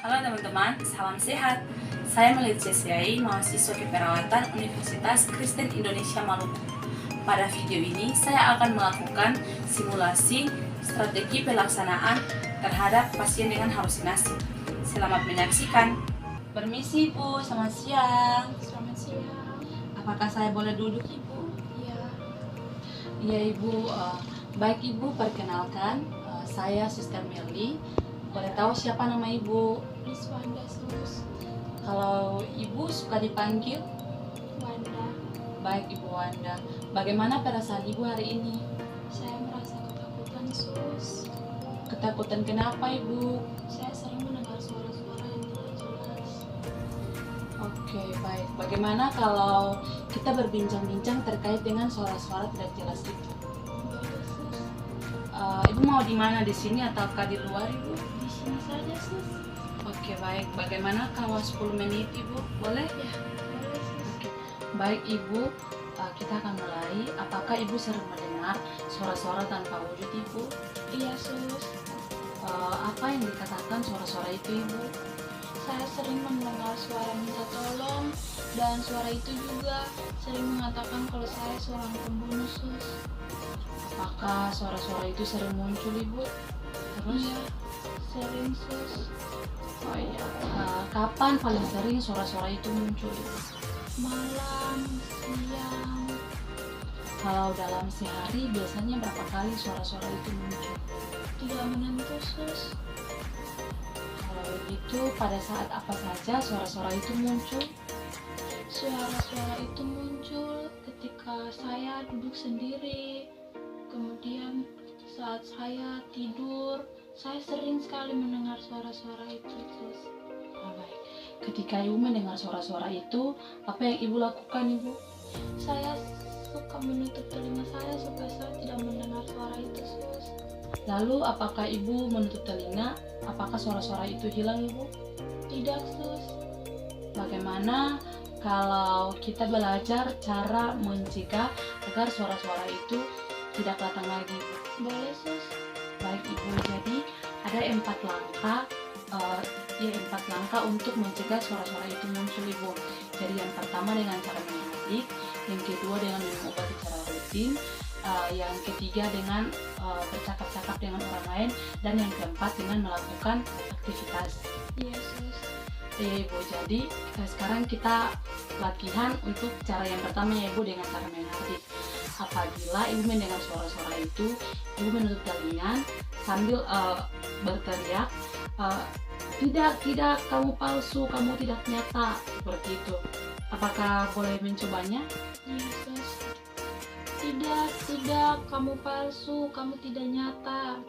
Halo teman-teman, salam sehat. Saya Melit Cesiai, mahasiswa keperawatan Universitas Kristen Indonesia Maluku. Pada video ini, saya akan melakukan simulasi strategi pelaksanaan terhadap pasien dengan halusinasi. Selamat menyaksikan. Permisi Bu, selamat siang. Selamat siang. Apakah saya boleh duduk Ibu? Iya. Iya Ibu, baik Ibu, perkenalkan, saya Suster Meli. Boleh tahu siapa nama Ibu? Miss Wanda Sus. Kalau Ibu suka dipanggil? Wanda. Baik Ibu Wanda. Bagaimana perasaan Ibu hari ini? Saya merasa ketakutan Sus. Ketakutan kenapa Ibu? Saya sering mendengar suara-suara yang tidak jelas. Oke, baik. Bagaimana kalau kita berbincang-bincang terkait dengan suara-suara tidak jelas itu? Boleh Sus. Ibu mau di mana? Di sini ataukah di luar Ibu? Di sini saja Sus. Oke, baik. Bagaimana kalau 10 menit Ibu? Boleh? Ya, boleh Sus. Oke. Baik Ibu, kita akan mulai. Apakah Ibu sering mendengar suara-suara tanpa wujud Ibu? Iya Sus. Apa yang dikatakan suara-suara itu Ibu? Saya sering mendengar suara minta tolong dan suara itu juga sering mengatakan kalau saya seorang pembunuh Sus. Apakah suara-suara itu sering muncul Ibu? Terus? Iya, sering Sus. Oh iya. Kapan paling sering suara-suara itu muncul Ibu? Malam, siang. Kalau dalam sehari biasanya berapa kali suara-suara itu muncul? Tidak menentu Sus. Kalau begitu pada saat apa saja suara-suara itu muncul? Suara-suara itu muncul ketika saya duduk sendiri, kemudian saat saya tidur, saya sering sekali mendengar suara-suara itu, Sus. Baik. Ketika Ibu mendengar suara-suara itu, apa yang Ibu lakukan Ibu? Saya suka menutup telinga saya supaya saya tidak mendengar suara itu, Sus. Lalu apakah Ibu menutup telinga? Apakah suara-suara itu hilang Ibu? Tidak, Sus. Bagaimana kalau kita belajar cara mencegah agar suara-suara itu tidak datang lagi Ibu? Boleh, Sus. Baik Ibu, jadi ada 4 langkah, 4 langkah untuk mencegah suara-suara itu muncul Ibu. Jadi yang pertama dengan cara mengadik, yang kedua dengan minum obat secara rutin, yang ketiga dengan bercakap-cakap dengan orang lain, dan yang keempat dengan melakukan aktivitas. Iya, Sus. Iya Ibu, jadi sekarang kita latihan untuk cara yang pertama ya Ibu, dengan cara mengadik. Apabila Ibu mendengar suara-suara itu, Ibu menutup telinga sambil berteriak, tidak, kamu palsu, kamu tidak nyata, seperti itu. Apakah boleh mencobanya? Iya, Sus. Tidak, kamu palsu, kamu tidak nyata.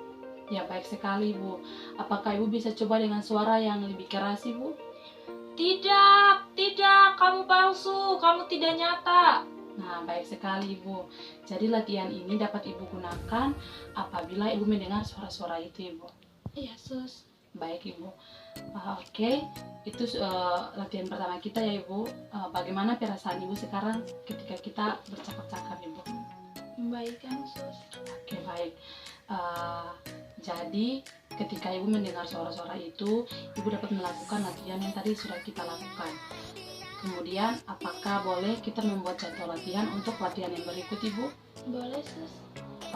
Ya, baik sekali Ibu. Apakah Ibu bisa coba dengan suara yang lebih keras Ibu? Tidak, kamu palsu, kamu tidak nyata. Nah, baik sekali Ibu. Jadi latihan ini dapat Ibu gunakan apabila Ibu mendengar suara-suara itu Ibu. Iya, Sus. Baik Ibu. Oke, itu latihan pertama kita ya Ibu. Bagaimana perasaan Ibu sekarang ketika kita bercakap-cakap Ibu? Membaikkan, Sus. Oke, baik. Jadi ketika Ibu mendengar suara-suara itu, Ibu dapat melakukan latihan yang tadi sudah kita lakukan. Kemudian, apakah boleh kita membuat jadwal latihan untuk latihan yang berikut Ibu? Boleh, Sus.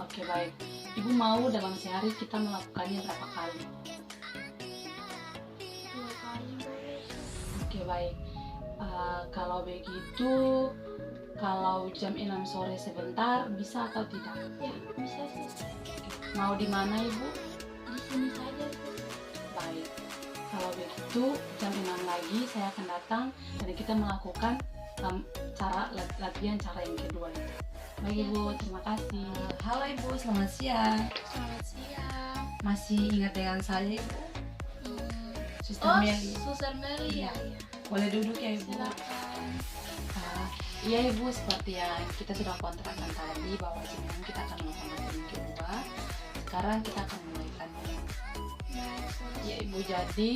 Oke, baik. Ibu mau dalam sehari kita melakukannya berapa kali? 2 kali boleh, Sus. Oke, baik. Kalau begitu, kalau jam 6 sore sebentar, bisa atau tidak? Ya, bisa, Sus. Mau di mana Ibu? Di sini saja, Sus. Baik. Kalau begitu, jam 6 lagi saya akan datang dan kita melakukan latihan cara yang kedua. Baik Ibu, terima kasih. Halo Ibu, selamat siang. Selamat siang. Masih ingat dengan saya Ibu? Suster Oh, Meli. Suster Meli ya. Boleh duduk ya Ibu? Silakan. Iya Ibu, seperti yang kita sudah kontrakkan tadi bahwa sebelum kita akan melakukan latihan yang kedua, sekarang kita akan mulaikan. Baik, Sus. Ya Ibu, jadi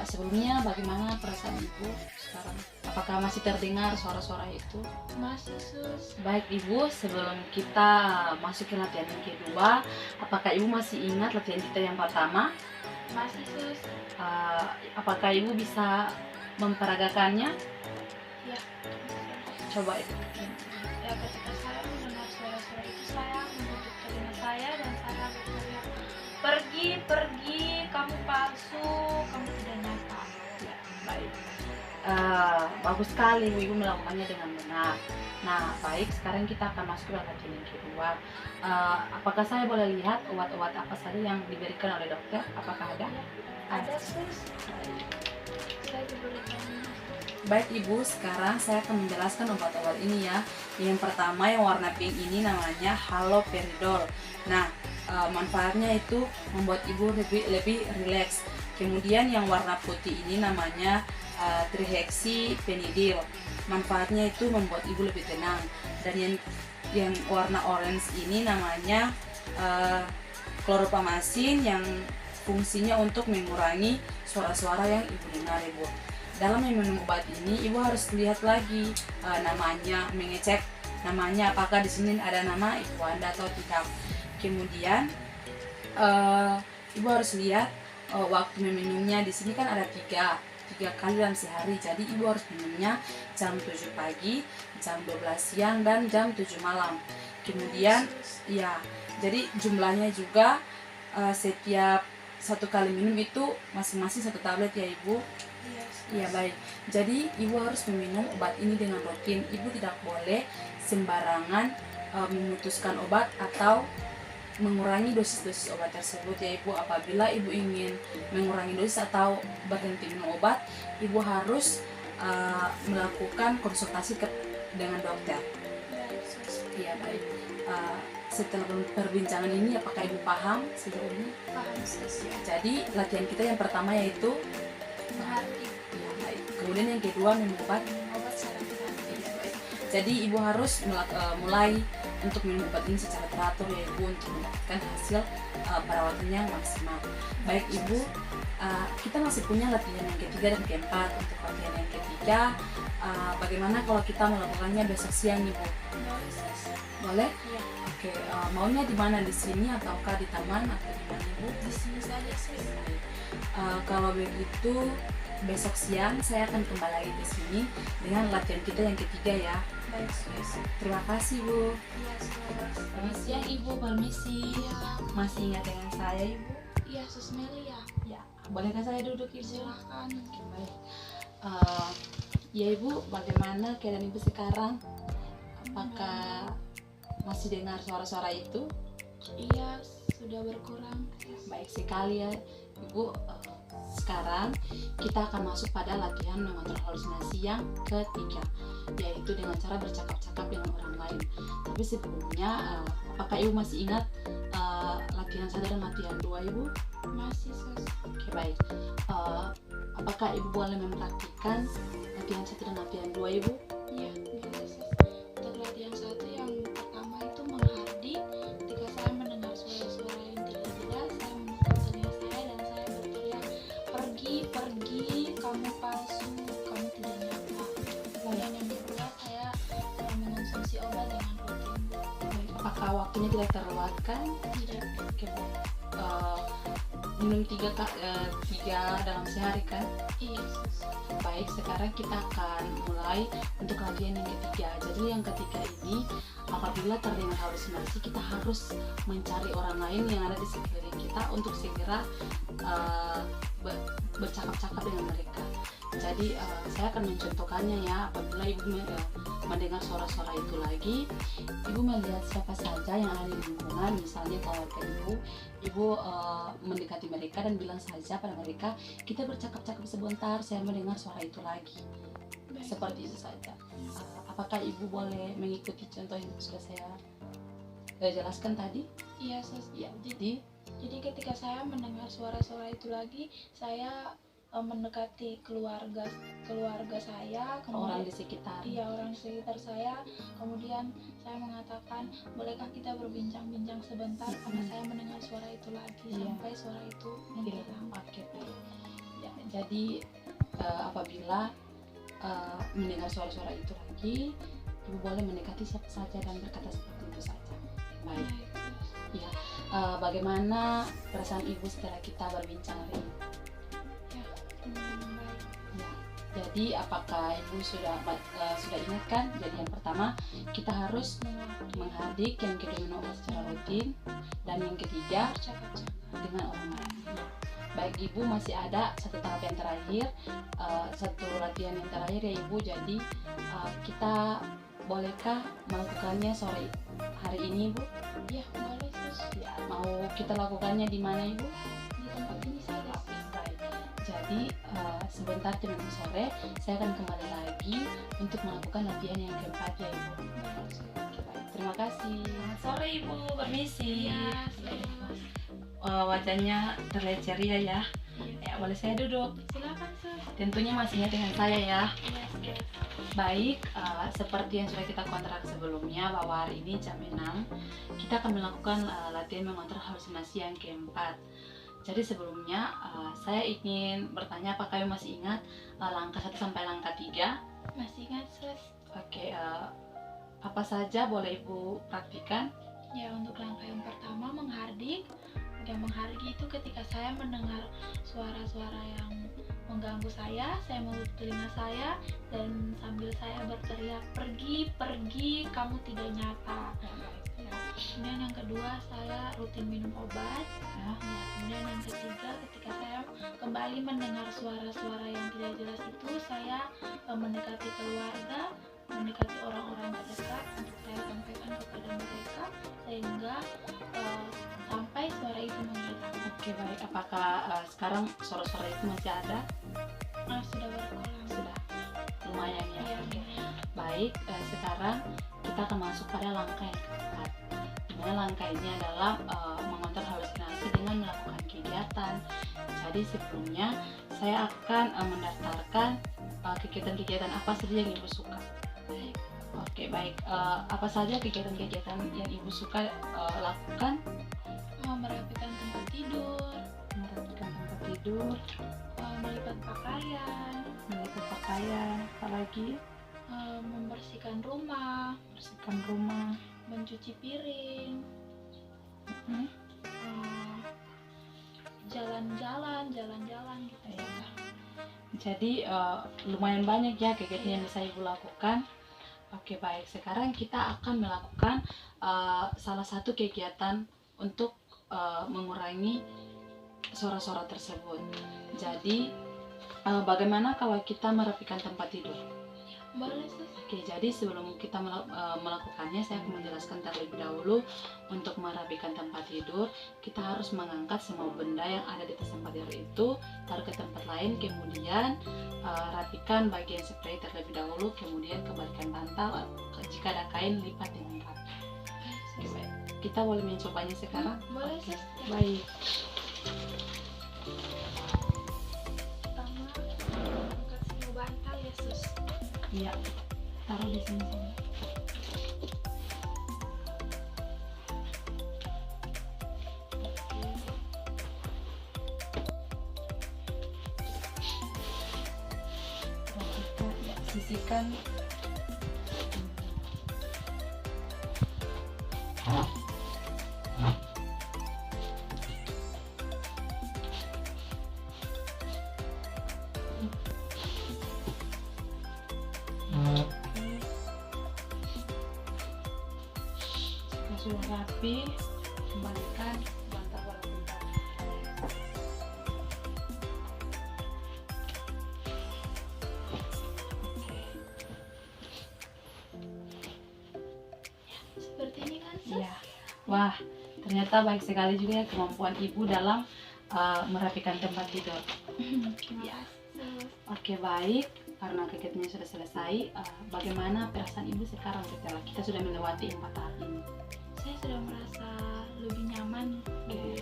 sebelumnya bagaimana perasaan Ibu sekarang? apakah masih terdengar suara-suara itu? Masih, Sus. Baik Ibu, sebelum kita masuk ke latihan yang kedua, apakah Ibu masih ingat latihan kita yang pertama? Masih, Sus. Apakah Ibu bisa memperagakannya? Ya. Coba Ibu. Ya, ketika saya mendengar suara-suara itu, saya menutup telinga saya dan saya berteriak, pergi, pergi, kamu palsu, kamu tidak nyata. Ya, baik. Bagus sekali Ibu melakukannya dengan benar. Nah, baik, sekarang kita akan masuk ke latihan yang kedua. Apakah saya boleh lihat obat-obat apa saja yang diberikan oleh dokter? Apakah ada? Ada, Sus. Saya diberikan. Baik Ibu, sekarang saya akan menjelaskan obat-obat ini ya. Yang pertama yang warna pink ini namanya haloperidol. Nah, manfaatnya itu membuat Ibu lebih rileks. Kemudian yang warna putih ini namanya trihexyphenidyl. Manfaatnya itu membuat Ibu lebih tenang. Dan yang warna orange ini namanya chlorpheniramine yang fungsinya untuk mengurangi suara-suara yang Ibu dengar Ibu. Dalam meminum obat ini Ibu harus lihat lagi namanya, mengecek namanya apakah di sini ada nama Ibu Anda atau tidak. Kemudian Ibu harus lihat waktu meminumnya. Di sini kan ada tiga kali dalam sehari. Jadi Ibu harus minumnya jam 7 pagi, jam 12 siang dan jam 7 malam. Kemudian ya, jadi jumlahnya juga setiap satu kali minum itu masing-masing 1 tablet ya Ibu. Iya baik. Jadi Ibu harus meminum obat ini dengan rutin. Ibu tidak boleh sembarangan memutuskan obat atau mengurangi dosis obat tersebut ya Ibu. Apabila Ibu ingin mengurangi dosis atau berhenti minum obat, Ibu harus melakukan konsultasi dengan dokter. Iya baik. Setelah perbincangan ini, apakah Ibu paham sejauh ini? Paham, Sus. Ya, jadi latihan kita yang pertama yaitu Mengerti. ya, baik. Kemudian yang kedua minum obat. Obat secara teratur. Ya, baik. Jadi Ibu harus mulai untuk minum obat ini secara teratur ya Ibu, untuk mendapatkan hasil perawatan yang maksimal. Baik Ibu, kita masih punya latihan yang ketiga dan keempat. Untuk latihan yang ketiga, bagaimana kalau kita melakukannya besok siang Ibu? Boleh, Sus. Boleh? Iya. Oke, maunya di mana, di sini ataukah di taman atau di mana Ibu? Di sini saja, Sus. Kalau begitu besok siang saya akan kembali lagi ke sini dengan latihan kita yang ketiga ya. Baik, Sus. Terima kasih Bu. Iya, Sus. Selamat siang Ibu, permisi. Iya. Masih ingat dengan saya Ibu? Iya, Sus Melia. Ya. Bolehkah saya duduk Ibu? Silahkan. Oke, baik. Ya Ibu, bagaimana keadaan Ibu sekarang? Apakah masih dengar suara-suara itu? Iya, sudah berkurang. Baik sekali ya Ibu. Sekarang kita akan masuk pada latihan mengontrol halusinasi yang ketiga, yaitu dengan cara bercakap-cakap dengan orang lain. Tapi sebelumnya, apakah Ibu masih ingat latihan 1 dan latihan 2 Ibu? Masih, Sus. Oke baik. Apakah Ibu boleh mempraktikkan latihan 1 dan latihan 2 Ibu? Iya, boleh, Sus. Untuk latihan 1 yang pertama itu menghardi. Ketika saya mendengar suara-suara yang tidak jelas, saya menutup telinga saya dan saya berteriak, pergi, pergi, kamu palsu, kamu tidak nyata. Kemudian yang kedua, saya mengonsumsi obat dengan rutin. Baik. Apakah waktunya tidak terlewatkan? Tidak. Oke baik. Minum 3 dalam sehari kan? Iya, Sus. Baik, sekarang kita akan mulai untuk latihan yang ketiga. Jadi yang ketiga ini, apabila terdengar halusinasi, kita harus mencari orang lain yang ada di sekeliling kita untuk segera bercakap-cakap dengan mereka. Jadi saya akan mencontohkannya ya. Apabila Ibu mendengar suara-suara itu lagi, Ibu melihat siapa saja yang ada di lingkungan, misalnya keluarga Ibu mendekati mereka dan bilang saja pada mereka, kita bercakap-cakap sebentar, saya mendengar suara itu lagi. Seperti itu saja. Apakah Ibu boleh mengikuti contoh yang sudah saya jelaskan tadi? Iya, Sus. Ya, jadi ketika saya mendengar suara-suara itu lagi, saya mendekati keluarga saya, orang kemudian di sekitar. iya, orang di sekitar saya. Kemudian saya mengatakan, bolehkah kita berbincang-bincang sebentar karena saya mendengar suara itu lagi. Iya. Sampai suara itu menghilang. Oke. Ya, jadi apabila mendengar suara-suara itu lagi, ibu boleh mendekati siapa saja dan berkata seperti itu saja. Baik. Ya, bagaimana perasaan ibu setelah kita berbincang hari ini? Ya, baik. Ya, jadi apakah ibu sudah ingat kan? Jadi yang pertama kita harus menghardik, yang kedua minum obat secara rutin, dan yang ketiga dengan orang lain. Baik ibu, masih ada satu tahap yang terakhir, satu latihan yang terakhir ya ibu. Jadi kita bolehkah melakukannya sore hari ini ibu? Ya, boleh sus. Ya, mau kita lakukannya di mana ibu? Di tempat ini saja. Baik. Jadi sebentar jam 6 sore saya akan kembali lagi untuk melakukan latihan yang keempat ya ibu. Baik, terima kasih. Selamat sore ibu, permisi. Ya, Wajahnya terlihat ceria ya. Ya, boleh saya duduk? silakan sus. Tentunya masih ingat dengan saya ya. Yes. Baik, seperti yang sudah kita kontrak sebelumnya bahwa hari ini jam 6 kita akan melakukan latihan mengontrol halusinasi yang keempat. Jadi sebelumnya saya ingin bertanya apakah kalian masih ingat langkah 1 sampai langkah 3? Masih ingat sus? Oke, apa saja boleh ibu praktikan? Ya, untuk langkah yang pertama menghardik. Yang menghardik itu ketika saya mendengar suara-suara yang mengganggu saya menutup telinga saya dan sambil saya berteriak, pergi, kamu tidak nyata. Ya. Kemudian yang kedua, saya rutin minum obat. Ya. Kemudian yang ketiga, ketika saya kembali mendengar suara-suara yang tidak jelas itu, saya mendekati keluarga, mendekati orang-orang terdekat untuk saya sampaikan kepada mereka sehingga sampai suara itu menghilang. Oke, baik. Apakah sekarang suara-suara itu masih ada? Sudah berkurang. Sudah, lumayan ya. Iya. Oke. Baik, sekarang kita akan masuk pada langkah yang keempat. Dimana langkah ini adalah mengontrol halusinasi dengan melakukan kegiatan. Jadi sebelumnya saya akan mendaftarkan kegiatan-kegiatan apa saja yang ibu suka. Baik. Oke, baik. Apa saja kegiatan-kegiatan yang ibu suka lakukan? Merapikan tempat tidur, melipat pakaian, apalagi membersihkan rumah, mencuci piring, jalan-jalan gitu ya. Jadi lumayan banyak ya kegiatan yang bisa ibu lakukan. Oke, baik. Sekarang kita akan melakukan salah satu kegiatan untuk mengurangi suara-suara tersebut. Jadi bagaimana kalau kita merapikan tempat tidur? Boleh sus. Oke, jadi sebelum kita melakukannya, saya akan menjelaskan terlebih dahulu. Untuk merapikan tempat tidur, kita harus mengangkat semua benda yang ada di atas tempat tidur itu, taruh ke tempat lain, kemudian rapikan bagian spray terlebih dahulu, kemudian kembalikan bantal. Jika ada kain, lipat dengan rapi. Oke, baik. Kita boleh mencobanya sekarang? Boleh Oke, sus. baik. Pertama, angkat semua bantal ya sus. Iya, taruh di sini saja. Ya, sisihkan. Jika sudah rapi, kembalikan bantal pada tempat. Seperti ini kan sus? Iya. Wah, ternyata baik sekali juga ya kemampuan ibu dalam merapikan tempat tidur. Terima kasih sus. Oke, baik. Karena kegiatannya sudah selesai, bagaimana perasaan ibu sekarang setelah kita sudah melewati 4 tahap ini? Saya sudah merasa lebih nyaman. Oke.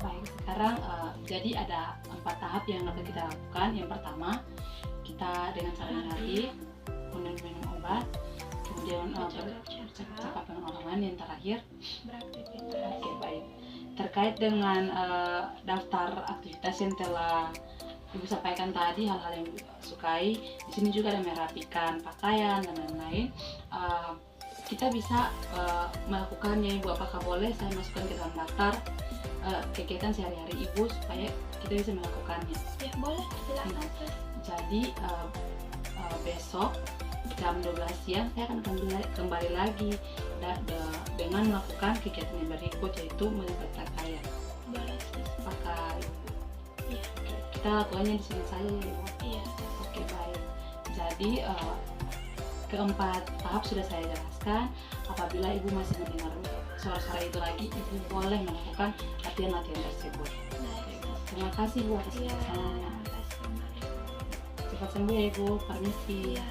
Baik, sekarang jadi ada 4 tahap yang dapat kita lakukan. Yang pertama, kita dengan cara menghari, kemudian minum obat, kemudian bercakap dengan orang lain. Yang terakhir, beraktivitas. oke, baik. Terkait dengan daftar aktivitas yang telah Ibu sampaikan tadi, hal-hal yang Ibu sukai. Di sini juga ada merapikan pakaian dan lain-lain. Kita bisa melakukannya, Ibu. Apakah boleh saya masukkan ke dalam daftar kegiatan sehari-hari Ibu supaya kita bisa melakukannya? Ya boleh, silakan. Jadi besok jam 12 siang saya akan kembali lagi dengan melakukan kegiatan yang berikut, yaitu melipat pakaian. Boleh sis. Apakah Ibu? Iya. Kita lakukannya di sini saja ya, Ibu. Iya. Oke, baik. Jadi keempat tahap sudah saya jelaskan. Apabila Ibu masih mendengar suara-suara itu lagi, Ibu boleh melakukan latihan-latihan tersebut. Baik. Terima kasih Bu atas Iya. kebersamaan. Terima kasih kembali. Cepat sembuh ya Ibu. Permisi. Iya.